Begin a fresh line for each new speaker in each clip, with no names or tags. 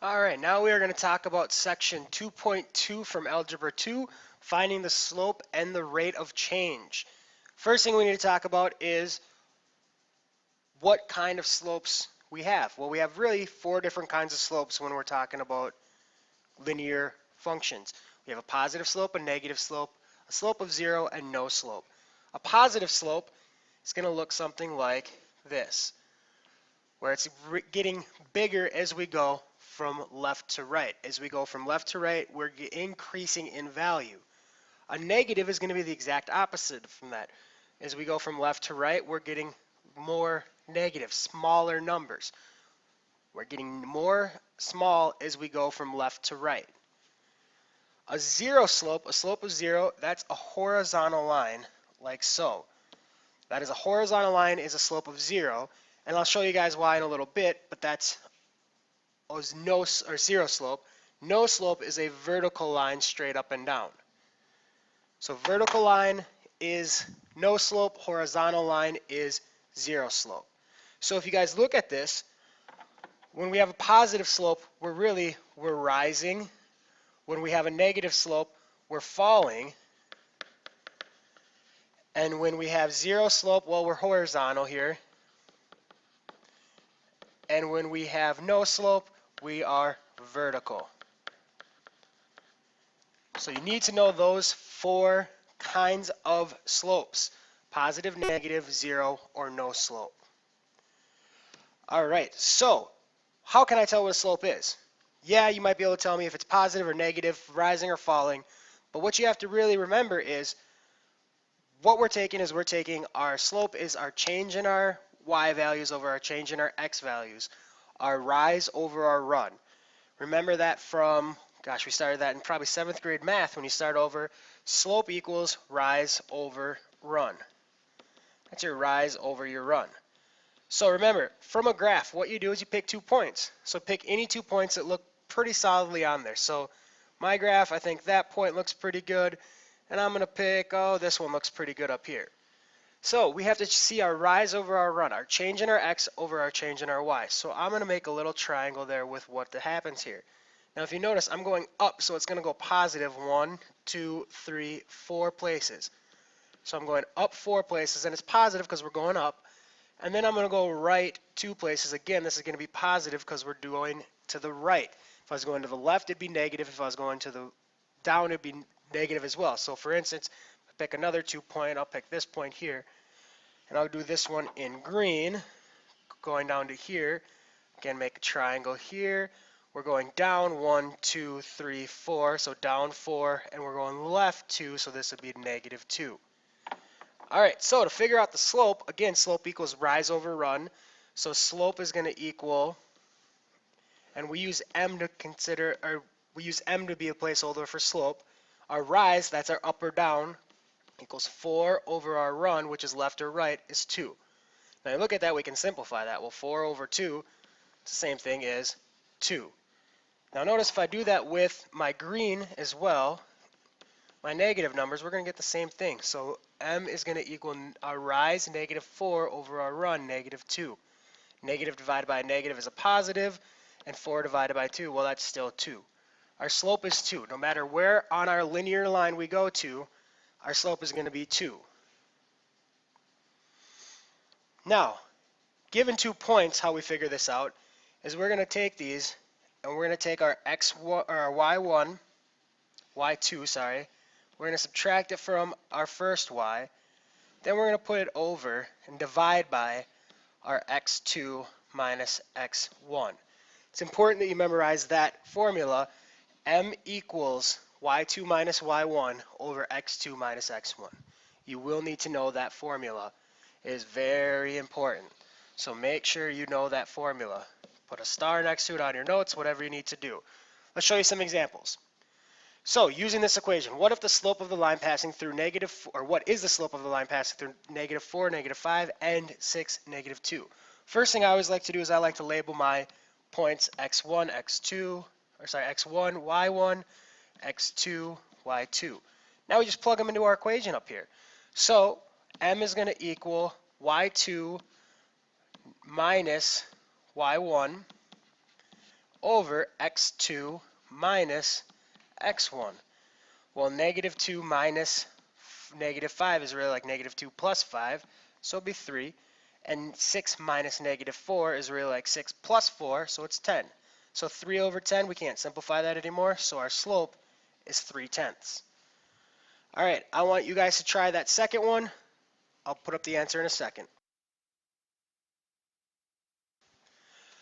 Alright, now we are going to talk about section 2.2 from Algebra 2, finding the slope and the rate of change. First thing we need to talk about is what kind of slopes we have. Well, we have really four different kinds of slopes when we're talking about linear functions. We have a positive slope, a negative slope, a slope of zero, and no slope. A positive slope is going to look something like this, where it's getting bigger as we go from left to right. As we go from left to right, we're increasing in value. A negative is going to be the exact opposite from that. As we go from left to right, we're getting more negative, smaller numbers. We're getting more small as we go from left to right. A zero slope, a slope of zero, that's a horizontal line like so. That is a horizontal line is a slope of zero, and I'll show you guys why in a little bit, but that's no or zero slope. No slope is a vertical line straight up and down. So vertical line is no slope, horizontal line is zero slope. So if you guys look at this, when we have a positive slope, we're rising. When we have a negative slope, we're falling. And when we have zero slope, well, we're horizontal here. And when we have no slope, we are vertical. So you need to know those four kinds of slopes: positive, negative, zero, or no slope. All right, so how can I tell what a slope is? Yeah, you might be able to tell me if it's positive or negative, rising or falling, but what you have to really remember is what we're taking our slope is our change in our y values over our change in our x values, our rise over our run. Remember that from, gosh, we started that in probably 7th grade math when you start over. Slope equals rise over run. That's your rise over your run. So remember, from a graph, what you do is you pick 2 points. So pick any 2 points that look pretty solidly on there. So my graph, I think that point looks pretty good. And I'm going to pick, oh, this one looks pretty good up here. So we have to see our rise over our run, our change in our x over our change in our y. So I'm going to make a little triangle there with what happens here. Now if you notice, I'm going up, so it's going to go positive 1, 2, 3, 4 places. So I'm going up 4 places, and it's positive because we're going up. And then I'm going to go right 2 places. Again, this is going to be positive because we're going to the right. If I was going to the left, it'd be negative. If I was going to the down, it'd be negative as well. So for instance, I pick another 2 point. I'll pick this point here. And I'll do this one in green, going down to here. Again, make a triangle here. We're going down 1, 2, 3, 4. So down 4. And we're going left 2. So this would be negative 2. All right, so to figure out the slope, again, slope equals rise over run. So slope is going to equal, and we use m to consider, or we use m to be a placeholder for slope. Our rise, that's our up or down, equals 4 over our run, which is left or right, is 2. Now you look at that, we can simplify that. Well, 4 over 2, it's the same thing as 2. Now notice if I do that with my green as well, my negative numbers, we're going to get the same thing. So m is going to equal our rise, negative 4, over our run, negative 2. Negative divided by negative is a positive, and 4 divided by 2, well, that's still 2. Our slope is 2. No matter where on our linear line we go to, our slope is going to be 2. Now, given 2 points, how we figure this out is we're going to take these, and we're going to take our x1 or our y1, y2, sorry. We're going to subtract it from our first y. Then we're going to put it over and divide by our x2 minus x1. It's important that you memorize that formula. M equals y2 minus y1 over x2 minus x1. You will need to know that formula. It is very important. So make sure you know that formula. Put a star next to it on your notes, whatever you need to do. Let's show you some examples. So using this equation, what if the slope of the line passing through what is the slope of the line passing through negative 4, negative 5, and 6, negative 2? First thing I always like to do is I like to label my points x1, x2, or sorry, x1, y1, x2, y2. Now we just plug them into our equation up here. So m is going to equal y2 minus y1 over x2 minus x1. Well, negative 2 minus negative 5 is really like negative 2 plus 5, so it'll be 3. And 6 minus negative 4 is really like 6 plus 4, so it's 10. So 3 over 10, we can't simplify that anymore, so our slope is 3/10. All right, I want you guys to try that second one. I'll put up the answer in a second.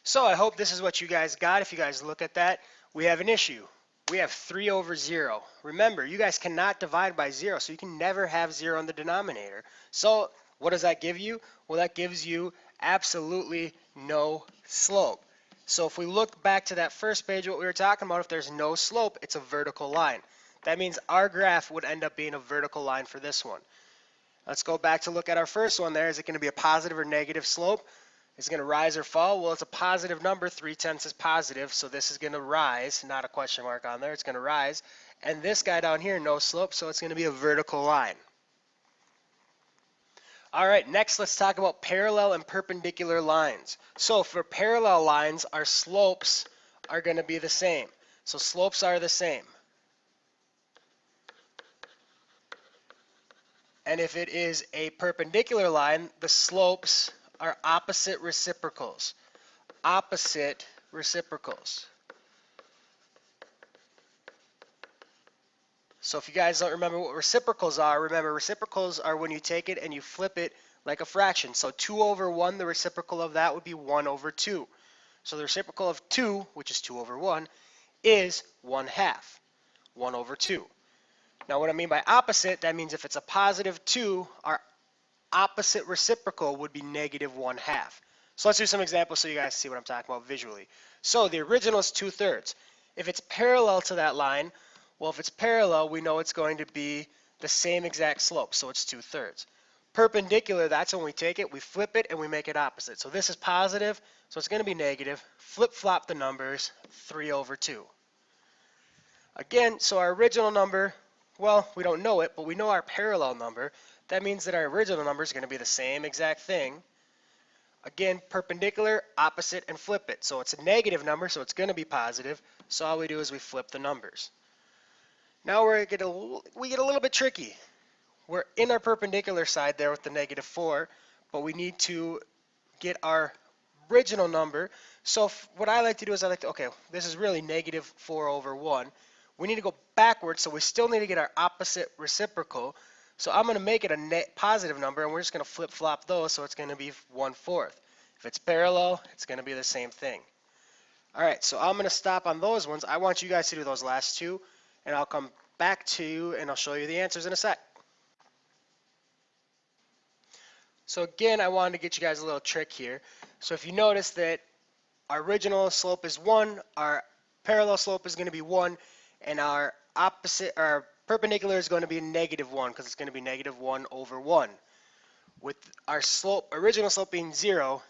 So I hope this is what you guys got. If you guys look at that, we have an issue. We have 3 over 0. Remember, you guys cannot divide by 0, so you can never have 0 in the denominator. So what does that give you? Well, that gives you absolutely no slope. So if we look back to that first page, what we were talking about, if there's no slope, it's a vertical line. That means our graph would end up being a vertical line for this one. Let's go back to look at our first one there. Is it going to be a positive or negative slope? Is it going to rise or fall? Well, it's a positive number. 3/10 is positive, so this is going to rise, not a question mark on there. It's going to rise. And this guy down here, no slope, so it's going to be a vertical line. All right, next let's talk about parallel and perpendicular lines. So for parallel lines, our slopes are going to be the same. So slopes are the same. And if it is a perpendicular line, the slopes are opposite reciprocals. Opposite reciprocals. So if you guys don't remember what reciprocals are, remember reciprocals are when you take it and you flip it like a fraction. So 2 over 1, the reciprocal of that would be 1 over 2. So the reciprocal of 2, which is 2 over 1, is 1/2. 1 over 2. Now what I mean by opposite, that means if it's a positive 2, our opposite reciprocal would be negative 1/2. So let's do some examples so you guys see what I'm talking about visually. So the original is 2/3. If it's parallel to that line, well, if it's parallel, we know it's going to be the same exact slope, so it's 2/3. Perpendicular, that's when we take it, we flip it, and we make it opposite. So this is positive, so it's going to be negative. Flip-flop the numbers, 3 over 2. Again, so our original number, well, we don't know it, but we know our parallel number. That means that our original number is going to be the same exact thing. Again, perpendicular, opposite, and flip it. So it's a negative number, so it's going to be positive. So all we do is we flip the numbers. Now we get a little bit tricky. We're in our perpendicular side there with the negative 4, but we need to get our original number. So what I like to do is okay, this is really negative 4 over 1. We need to go backwards, so we still need to get our opposite reciprocal. So I'm going to make it a positive number, and we're just going to flip-flop those, so it's going to be 1/4. If it's parallel, it's going to be the same thing. All right, so I'm going to stop on those ones. I want you guys to do those last two, and I'll come back to you, and I'll show you the answers in a sec. So again, I wanted to get you guys a little trick here. So if you notice that our original slope is 1, our parallel slope is going to be 1, and our perpendicular is going to be -1 because it's going to be -1 over 1. With our original slope being 0,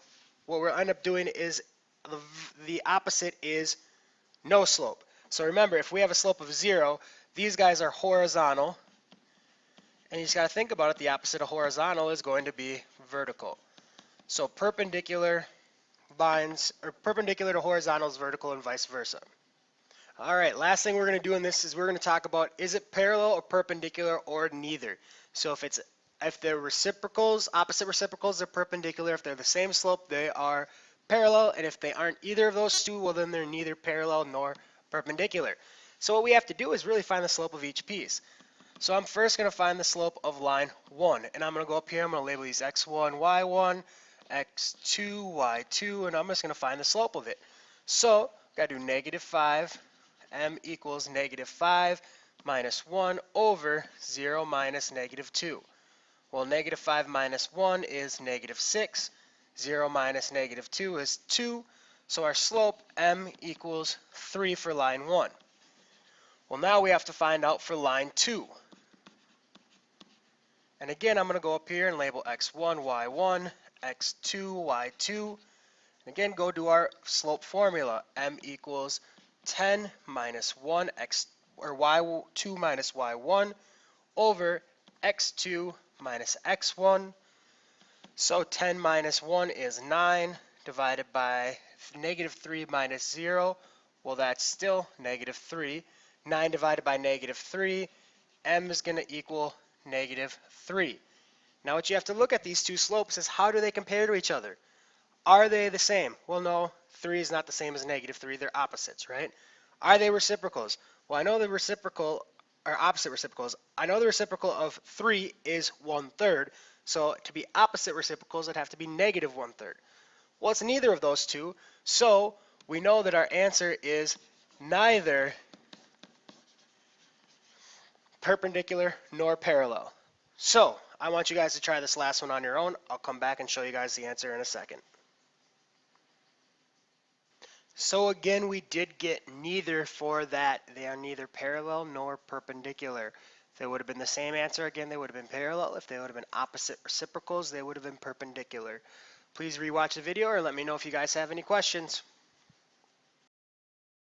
what we'll end up doing is the opposite is no slope. So remember, if we have a slope of 0, these guys are horizontal, and you just got to think about it. The opposite of horizontal is going to be vertical. So perpendicular lines, or perpendicular to horizontal is vertical and vice versa. All right, last thing we're going to do in this is we're going to talk about, is it parallel or perpendicular or neither? So if they're reciprocals, opposite reciprocals, they're perpendicular. If they're the same slope, they are parallel. And if they aren't either of those two, well, then they're neither parallel nor perpendicular. So what we have to do is really find the slope of each piece. So I'm first going to find the slope of line 1. And I'm going to go up here, I'm going to label these x1, y1, x2, y2, and I'm just going to find the slope of it. So got to do -5. M equals -5 minus 1 over 0 minus -2. Well, -5 minus 1 is -6. 0 minus -2 is 2. So our slope, M, equals 3 for line 1. Well, now we have to find out for line 2. And again, I'm going to go up here and label x1, y1, x2, y2. And again, go to our slope formula. M equals 10 minus 1 or y2 minus y1 over x2 minus x1. So 10 minus 1 is 9 divided by -3 minus 0 Well, that's still negative 3. 9 divided by negative 3, m is going to equal negative 3. Now what you have to look at these two slopes is how do they compare to each other? Are they the same? Well, no, 3 is not the same as negative 3. They're opposites, right? Are they reciprocals? Well, I know the reciprocal are opposite reciprocals. I know the reciprocal of 3 is 1/3. So to be opposite reciprocals, it'd have to be negative 1/3. Well, it's neither of those two. So we know that our answer is neither perpendicular nor parallel. So I want you guys to try this last one on your own. I'll come back and show you guys the answer in a second. So again, we did get neither for that. They are neither parallel nor perpendicular. If they would have been the same answer, again, they would have been parallel. If they would have been opposite reciprocals, they would have been perpendicular. Please rewatch the video or let me know if you guys have any questions.